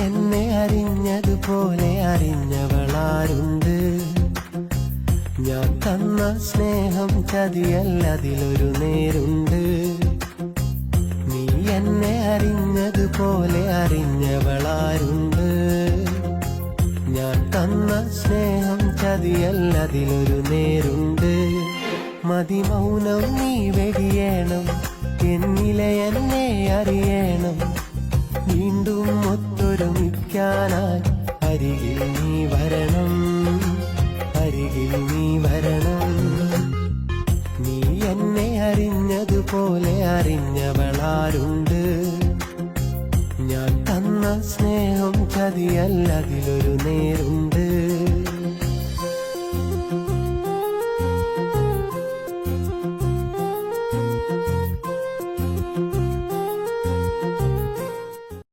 എന്നെ അറിഞ്ഞതുപോലെ അറിഞ്ഞവളാരുണ്ട്? ഞാൻ തന്ന സ്നേഹം ചതിയല്ലതിലൊരു നേരുണ്ട്. നീ എന്നെ അറിഞ്ഞതുപോലെ അറിഞ്ഞവളാരുണ്ട്? ഞാൻ തന്ന സ്നേഹം ചതിയല്ലതിലൊരു നേരുണ്ട്. മതിമൗനം നീ വെടിയേണം, എന്നിലെ എന്നെ അറിയണം. വീണ്ടും ഒത്തൊരുമിക്കാനായി അരികിൽ നീ വരണം, അരികിൽ നീ വരണം. നീ എന്നെ അറിഞ്ഞതുപോലെ അറിഞ്ഞവളാരുണ്ട്? ഞാൻ തന്ന സ്നേഹം ചതിയല്ലതിലൊരു നേരുണ്ട്.